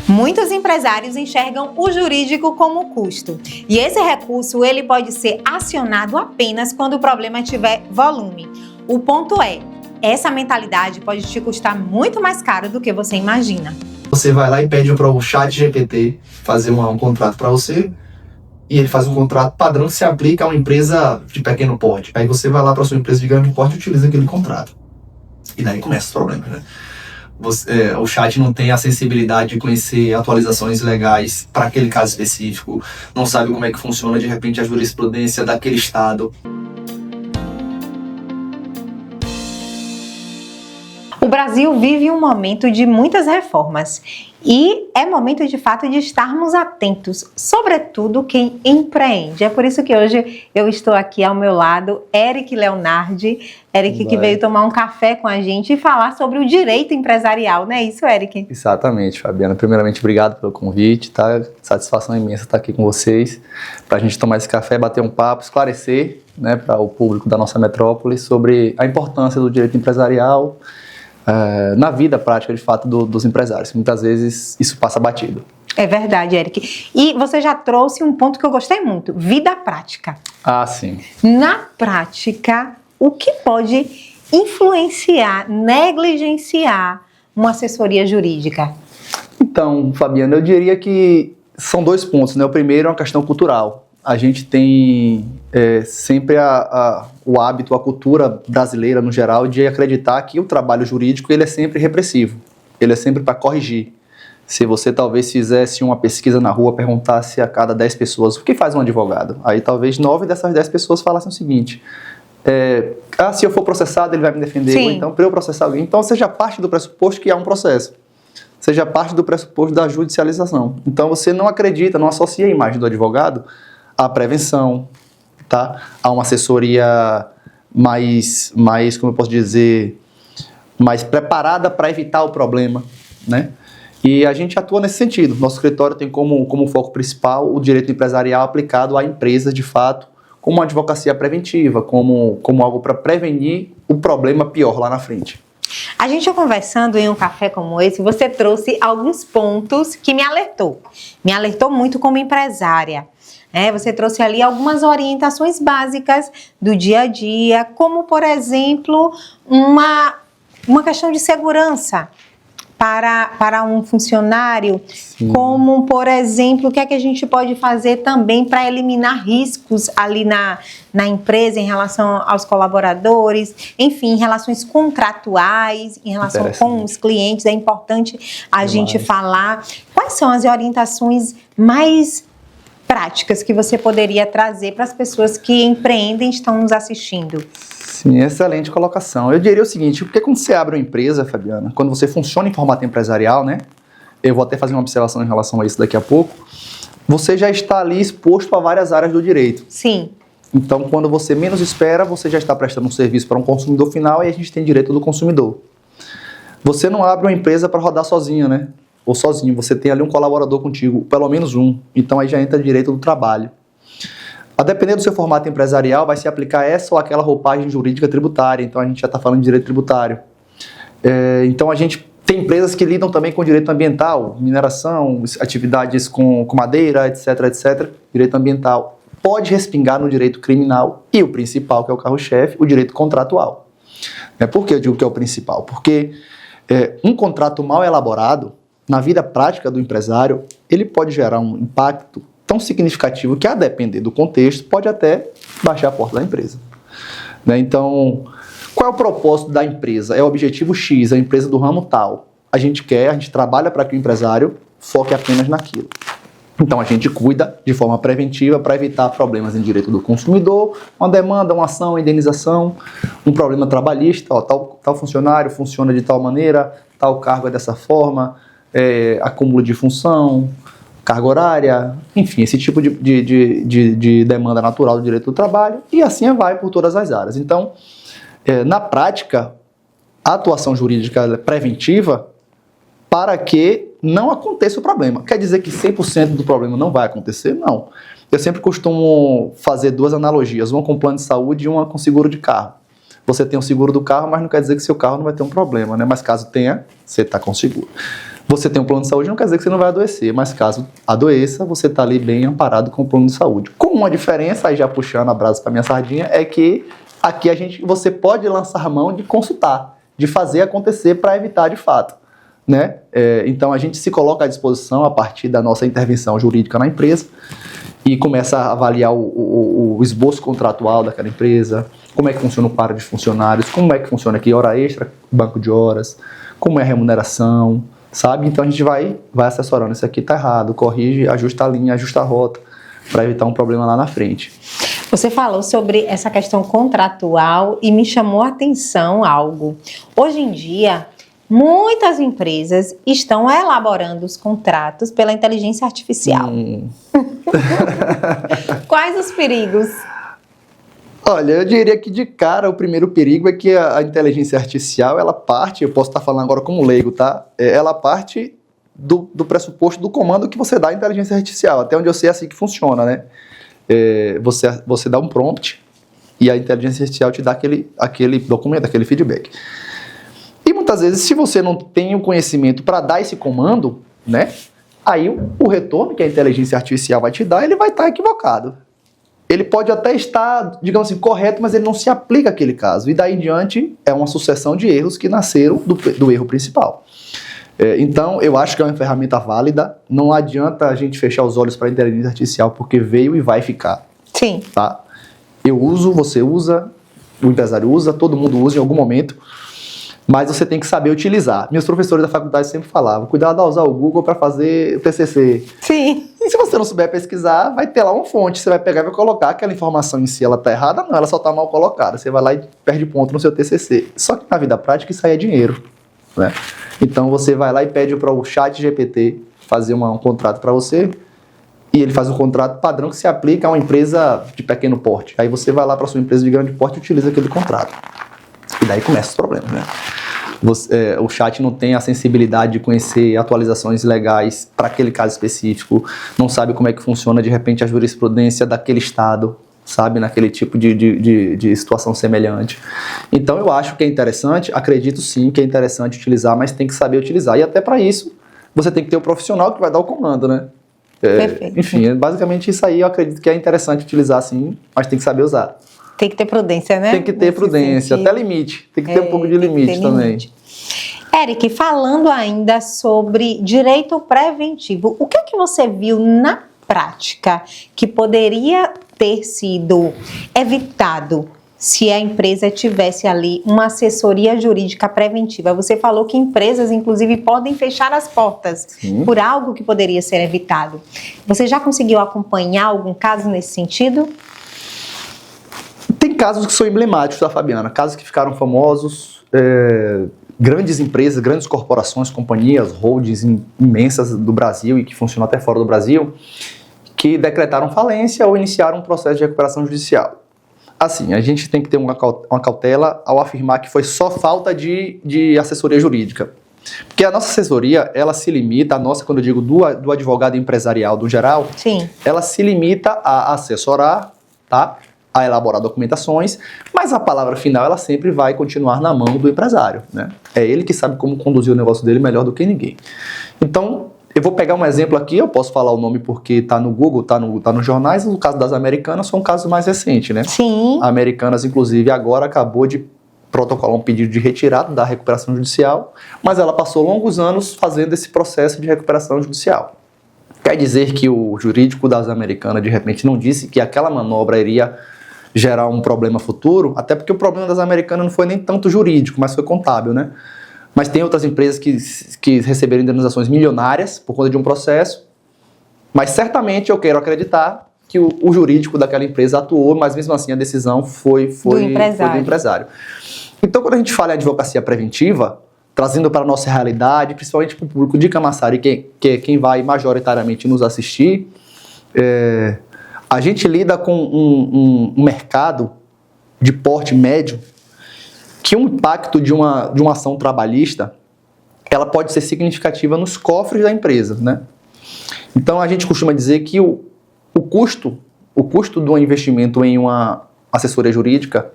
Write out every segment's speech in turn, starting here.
Muitos empresários enxergam o jurídico como custo, e esse recurso ele pode ser acionado apenas quando o problema tiver volume. O ponto é, essa mentalidade pode te custar muito mais caro do que você imagina. Você vai lá e pede para o ChatGPT fazer um contrato para você, e ele faz um contrato padrão que se aplica a uma empresa de pequeno porte. Aí você vai lá para sua empresa de grande porte e utiliza aquele contrato. E daí começa os problemas, né? O chat não tem a sensibilidade de conhecer atualizações legais para aquele caso específico, não sabe como é que funciona de repente a jurisprudência daquele estado. O Brasil vive um momento de muitas reformas e é momento de fato de estarmos atentos, sobretudo quem empreende. É por isso que hoje eu estou aqui ao meu lado, Eric Leonardi. Eric que veio tomar um café com a gente e falar sobre o direito empresarial, não é isso, Eric? Exatamente, Fabiana. Primeiramente, obrigado pelo convite, tá? Satisfação imensa estar aqui com vocês, para a gente tomar esse café, bater um papo, esclarecer, né, para o público da nossa metrópole sobre a importância do direito empresarial na vida prática, de fato, dos empresários. Muitas vezes isso passa batido. É verdade, Eric. E você já trouxe um ponto que eu gostei muito, vida prática. Ah, sim. Na prática, o que pode influenciar, negligenciar uma assessoria jurídica? Então, Fabiana, eu diria que são dois pontos, né? O primeiro é uma questão cultural. A gente tem sempre o hábito, a cultura brasileira no geral, de acreditar que o trabalho jurídico ele é sempre repressivo, ele é sempre para corrigir. Se você talvez fizesse uma pesquisa na rua, perguntasse a cada 10 pessoas o que faz um advogado, aí talvez 9 dessas 10 pessoas falassem o seguinte: se eu for processado ele vai me defender, Sim. Ou então para eu processar alguém. Então seja parte do pressuposto que há um processo, seja parte do pressuposto da judicialização. Então você não acredita, não associa a imagem do advogado à prevenção, tá? A uma assessoria mais, como eu posso dizer, mais preparada para evitar o problema, né? E a gente atua nesse sentido. Nosso escritório tem como foco principal o direito empresarial aplicado a empresas, de fato, como uma advocacia preventiva, como algo para prevenir o problema pior lá na frente. A gente conversando em um café como esse, você trouxe alguns pontos que me alertou muito como empresária. Você trouxe ali algumas orientações básicas do dia a dia, como, por exemplo, uma questão de segurança para um funcionário. Sim. Como, por exemplo, o que é que a gente pode fazer também para eliminar riscos ali na empresa em relação aos colaboradores, enfim, em relações contratuais, em relação com os clientes. É importante a gente falar. Quais são as orientações mais práticas que você poderia trazer para as pessoas que empreendem e estão nos assistindo? Sim, excelente colocação. Eu diria o seguinte, porque quando você abre uma empresa, Fabiana, quando você funciona em formato empresarial, né? Eu vou até fazer uma observação em relação a isso daqui a pouco. Você já está ali exposto a várias áreas do direito. Sim. Então, quando você menos espera, você já está prestando um serviço para um consumidor final e a gente tem direito do consumidor. Você não abre uma empresa para rodar sozinho, né? Ou sozinho, você tem ali um colaborador contigo, pelo menos um. Então aí já entra direito do trabalho. A depender do seu formato empresarial, vai se aplicar essa ou aquela roupagem jurídica tributária. Então a gente já está falando de direito tributário. Então a gente tem empresas que lidam também com direito ambiental, mineração, atividades com madeira, etc, etc. Direito ambiental pode respingar no direito criminal e o principal, que é o carro-chefe, o direito contratual. Por que eu digo que é o principal? Porque um contrato mal elaborado, na vida prática do empresário, ele pode gerar um impacto tão significativo que, a depender do contexto, pode até baixar a porta da empresa. Então, qual é o propósito da empresa? É o objetivo X, a empresa do ramo tal. A gente trabalha para que o empresário foque apenas naquilo. Então, a gente cuida de forma preventiva para evitar problemas em direito do consumidor, uma demanda, uma ação, uma indenização, um problema trabalhista, tal funcionário funciona de tal maneira, tal cargo é dessa forma, acúmulo de função, carga horária, enfim, esse tipo de demanda natural do direito do trabalho, e assim vai por todas as áreas. Então, na prática, a atuação jurídica é preventiva para que não aconteça o problema. Quer dizer que 100% do problema não vai acontecer? Não. Eu sempre costumo fazer duas analogias, uma com plano de saúde e uma com seguro de carro. Você tem o seguro do carro, mas não quer dizer que seu carro não vai ter um problema, né? Mas caso tenha, você está com seguro. Você tem um plano de saúde, não quer dizer que você não vai adoecer, mas caso adoeça, você está ali bem amparado com o plano de saúde. Com uma diferença, aí já puxando a brasa para minha sardinha, é que aqui você pode lançar mão de consultar, de fazer acontecer para evitar de fato, né? Então a gente se coloca à disposição a partir da nossa intervenção jurídica na empresa e começa a avaliar o esboço contratual daquela empresa, como é que funciona o quadro de funcionários, como é que funciona aqui hora extra, banco de horas, como é a remuneração, sabe? Então a gente vai assessorando, isso aqui tá errado, corrige, ajusta a linha, ajusta a rota, para evitar um problema lá na frente. Você falou sobre essa questão contratual e me chamou a atenção algo. Hoje em dia, muitas empresas estão elaborando os contratos pela inteligência artificial. Quais os perigos? Olha, eu diria que de cara o primeiro perigo é que a inteligência artificial, ela parte, eu posso estar falando agora como leigo, tá? Ela parte do pressuposto do comando que você dá à inteligência artificial. Até onde eu sei é assim que funciona, né? Você dá um prompt e a inteligência artificial te dá aquele documento, aquele feedback. E muitas vezes, se você não tem o conhecimento para dar esse comando, né? Aí o retorno que a inteligência artificial vai te dar, ele vai estar equivocado. Ele pode até estar, digamos assim, correto, mas ele não se aplica àquele caso. E daí em diante é uma sucessão de erros que nasceram do erro principal. Então, eu acho que é uma ferramenta válida. Não adianta a gente fechar os olhos para a inteligência artificial, porque veio e vai ficar. Sim. Tá? Eu uso, você usa, o empresário usa, todo mundo usa em algum momento. Mas você tem que saber utilizar. Meus professores da faculdade sempre falavam, cuidado ao usar o Google para fazer o TCC. Sim. E se você não souber pesquisar, vai ter lá uma fonte, você vai pegar e vai colocar, aquela informação em si, ela tá errada? Não, ela só tá mal colocada. Você vai lá e perde ponto no seu TCC. Só que na vida prática isso aí é dinheiro, né? Então você vai lá e pede para o ChatGPT fazer um contrato para você, e ele faz um contrato padrão que se aplica a uma empresa de pequeno porte. Aí você vai lá para sua empresa de grande porte e utiliza aquele contrato. E daí começa os problemas, né? O chat não tem a sensibilidade de conhecer atualizações legais para aquele caso específico, não sabe como é que funciona de repente a jurisprudência daquele estado, sabe, naquele tipo de situação semelhante. Então eu acho que é interessante, acredito sim que é interessante utilizar, mas tem que saber utilizar. E até para isso, você tem que ter o profissional que vai dar o comando, né? Perfeito. Enfim, basicamente isso aí eu acredito que é interessante utilizar sim, mas tem que saber usar. Tem que ter prudência, né? Tem que ter prudência, até limite. Tem que ter um pouco de limite também. Eric, falando ainda sobre direito preventivo, o que é que você viu na prática que poderia ter sido evitado se a empresa tivesse ali uma assessoria jurídica preventiva? Você falou que empresas, inclusive, podem fechar as portas por algo que poderia ser evitado. Você já conseguiu acompanhar algum caso nesse sentido? Tem casos que são emblemáticos, tá, Fabiana? Casos que ficaram famosos, grandes empresas, grandes corporações, companhias, holdings imensas do Brasil e que funcionam até fora do Brasil, que decretaram falência ou iniciaram um processo de recuperação judicial. Assim, a gente tem que ter uma cautela ao afirmar que foi só falta de assessoria jurídica. Porque a nossa assessoria, ela se limita, quando eu digo do advogado empresarial do geral, sim, ela se limita a assessorar, tá? A elaborar documentações, mas a palavra final ela sempre vai continuar na mão do empresário, né? É ele que sabe como conduzir o negócio dele melhor do que ninguém. Então, eu vou pegar um exemplo aqui, eu posso falar o nome porque está no Google, está nos jornais, no caso das Americanas foi um caso mais recente, né? Sim. A Americanas, inclusive, agora acabou de protocolar um pedido de retirada da recuperação judicial, mas ela passou longos anos fazendo esse processo de recuperação judicial. Quer dizer que o jurídico das Americanas, de repente, não disse que aquela manobra iria gerar um problema futuro, até porque o problema das Americanas não foi nem tanto jurídico, mas foi contábil, né? Mas tem outras empresas que receberam indenizações milionárias por conta de um processo, mas certamente eu quero acreditar que o jurídico daquela empresa atuou, mas mesmo assim a decisão foi do empresário. Então, quando a gente fala em advocacia preventiva, trazendo para a nossa realidade, principalmente para o público de Camaçari, que é quem vai majoritariamente nos assistir, a gente lida com um mercado de porte médio que o impacto de uma ação trabalhista ela pode ser significativa nos cofres da empresa, né? Então a gente costuma dizer que o custo do investimento em uma assessoria jurídica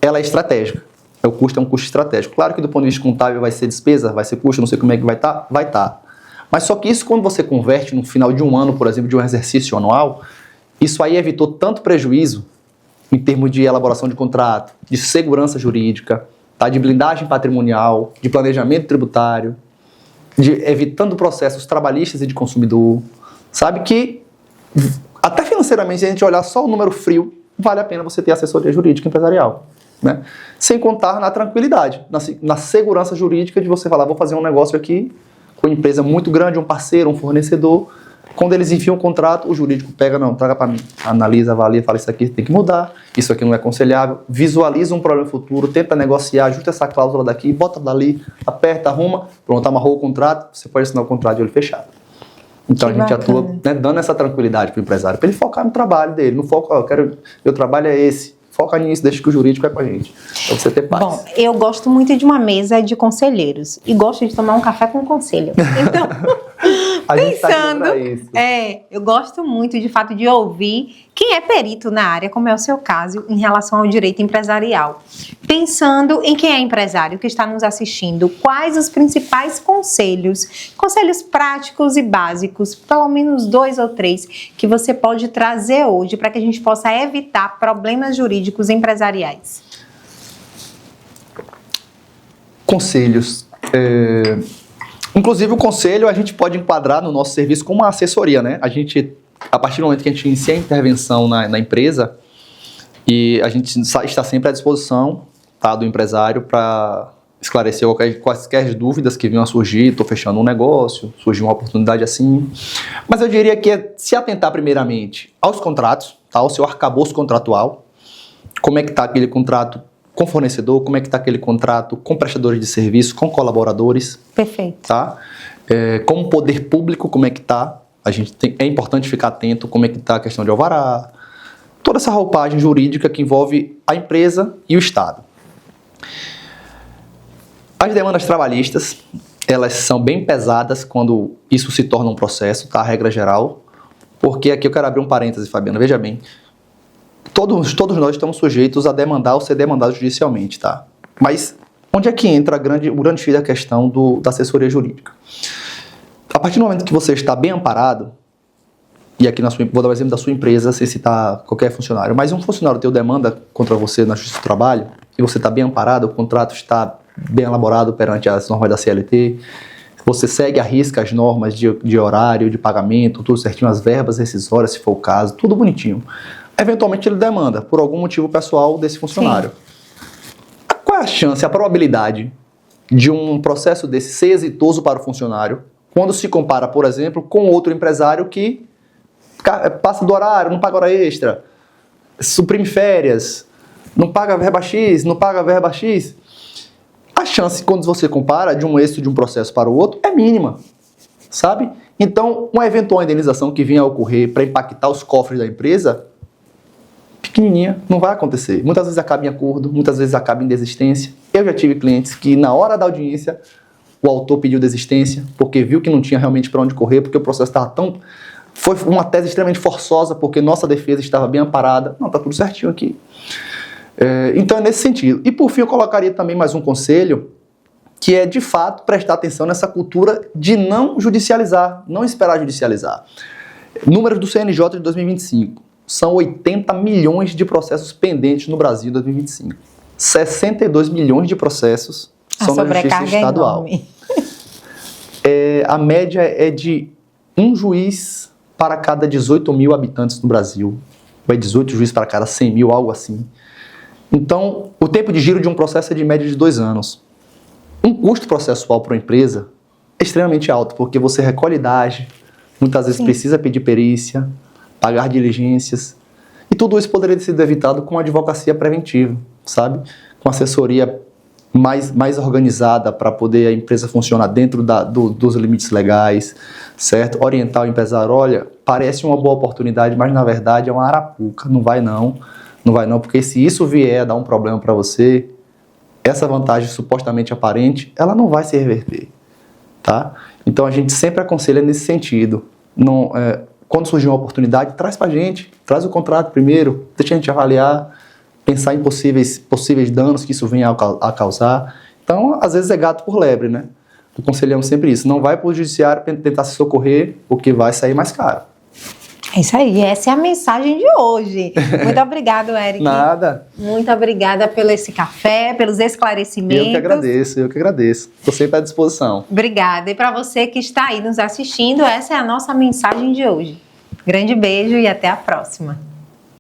ela é estratégica. O custo é um custo estratégico. Claro que do ponto de vista contábil vai ser despesa, vai ser custo, não sei como é que vai estar, vai estar. Mas só que isso, quando você converte no final de um ano, por exemplo, de um exercício anual, isso aí evitou tanto prejuízo em termos de elaboração de contrato, de segurança jurídica, tá? De blindagem patrimonial, de planejamento tributário, de evitando processos trabalhistas e de consumidor, sabe que até financeiramente, se a gente olhar só o número frio, vale a pena você ter assessoria jurídica empresarial, né? Sem contar na tranquilidade, na segurança jurídica de você falar, vou fazer um negócio aqui com uma empresa muito grande, um parceiro, um fornecedor. Quando eles enfiam o contrato, o jurídico pega, não, traga para mim, analisa, avalia, fala, isso aqui tem que mudar, isso aqui não é aconselhável, visualiza um problema futuro, tenta negociar, ajusta essa cláusula daqui, bota dali, aperta, arruma, pronto, amarrou o contrato, você pode assinar o contrato de olho fechado. Então a gente atua, né, dando essa tranquilidade para o empresário, para ele focar no trabalho dele, no foco, meu trabalho é esse, foca nisso, deixa que o jurídico é com a gente, para você ter paz. Bom, eu gosto muito de uma mesa de conselheiros e gosto de tomar um café com conselho. Então, pensando, eu gosto muito de fato de ouvir quem é perito na área, como é o seu caso, em relação ao direito empresarial. Pensando em quem é empresário que está nos assistindo, quais os principais conselhos práticos e básicos, pelo menos 2 ou 3, que você pode trazer hoje para que a gente possa evitar problemas jurídicos empresariais? Conselhos. Inclusive, o conselho a gente pode enquadrar no nosso serviço como uma assessoria, né? A gente, a partir do momento que a gente inicia a intervenção na empresa, e a gente está sempre à disposição, tá, do empresário para esclarecer quaisquer dúvidas que venham a surgir. Estou fechando um negócio, surgiu uma oportunidade assim. Mas eu diria que é se atentar primeiramente aos contratos, tá, ao seu arcabouço contratual, como é que está aquele contrato com fornecedor, como é que está aquele contrato com prestadores de serviço, com colaboradores. Perfeito. Tá? Com o poder público, como é que está. É importante ficar atento como é que está a questão de alvará, toda essa roupagem jurídica que envolve a empresa e o Estado. As demandas trabalhistas, elas são bem pesadas quando isso se torna um processo, tá? A regra geral, porque aqui eu quero abrir um parêntese, Fabiana, veja bem, todos nós estamos sujeitos a demandar ou ser demandados judicialmente, tá? Mas onde é que entra o grande fio da questão da assessoria jurídica? A partir do momento que você está bem amparado, e aqui vou dar o exemplo da sua empresa, sem citar qualquer funcionário, mas um funcionário teu demanda contra você na Justiça do Trabalho, e você está bem amparado, o contrato está bem elaborado perante as normas da CLT, você segue à risca as normas de horário, de pagamento, tudo certinho, as verbas rescisórias, se for o caso, tudo bonitinho. Eventualmente ele demanda, por algum motivo pessoal desse funcionário. Sim. Qual é a chance, a probabilidade de um processo desse ser exitoso para o funcionário, quando se compara, por exemplo, com outro empresário que passa do horário, não paga hora extra, suprime férias, não paga verba X, não paga verba X? A chance, quando você compara de um êxito de um processo para o outro, é mínima, sabe? Então, uma eventual indenização que venha a ocorrer para impactar os cofres da empresa, pequenininha, não vai acontecer. Muitas vezes acaba em acordo, muitas vezes acaba em desistência. Eu já tive clientes que, na hora da audiência, o autor pediu desistência, porque viu que não tinha realmente para onde correr, porque o processo estava tão... Foi uma tese extremamente forçosa, porque nossa defesa estava bem amparada. Não, está tudo certinho aqui. Então é nesse sentido. E por fim eu colocaria também mais um conselho, que é de fato prestar atenção nessa cultura de não judicializar, não esperar judicializar. Números do CNJ de 2025, são 80 milhões de processos pendentes no Brasil em 2025. 62 milhões de processos são na Justiça Estadual. A média é de um juiz para cada 18 mil habitantes no Brasil. Ou é 18 juízes para cada 100 mil, algo assim. Então, o tempo de giro de um processo é de média de 2 anos. Um custo processual para uma empresa é extremamente alto, porque você recolhe idade, muitas vezes precisa pedir perícia, pagar diligências, e tudo isso poderia ter sido evitado com uma advocacia preventiva, sabe? Com assessoria mais organizada para poder a empresa funcionar dentro dos limites legais, certo? Orientar o empresário, olha, parece uma boa oportunidade, mas na verdade é uma arapuca, não vai não, porque se isso vier a dar um problema para você, essa vantagem supostamente aparente, ela não vai se reverter, tá? Então a gente sempre aconselha nesse sentido. Quando surgir uma oportunidade, traz pra gente, traz o contrato primeiro, deixa a gente avaliar, pensar em possíveis danos que isso venha a causar. Então, às vezes é gato por lebre, né? Aconselhamos sempre isso. Não vai para o judiciário tentar se socorrer, porque vai sair mais caro. É isso aí, essa é a mensagem de hoje. Muito obrigado, Eric. Nada. Muito obrigada pelo esse café, pelos esclarecimentos. Eu que agradeço. Estou sempre à disposição. Obrigada. E para você que está aí nos assistindo, essa é a nossa mensagem de hoje. Grande beijo e até a próxima.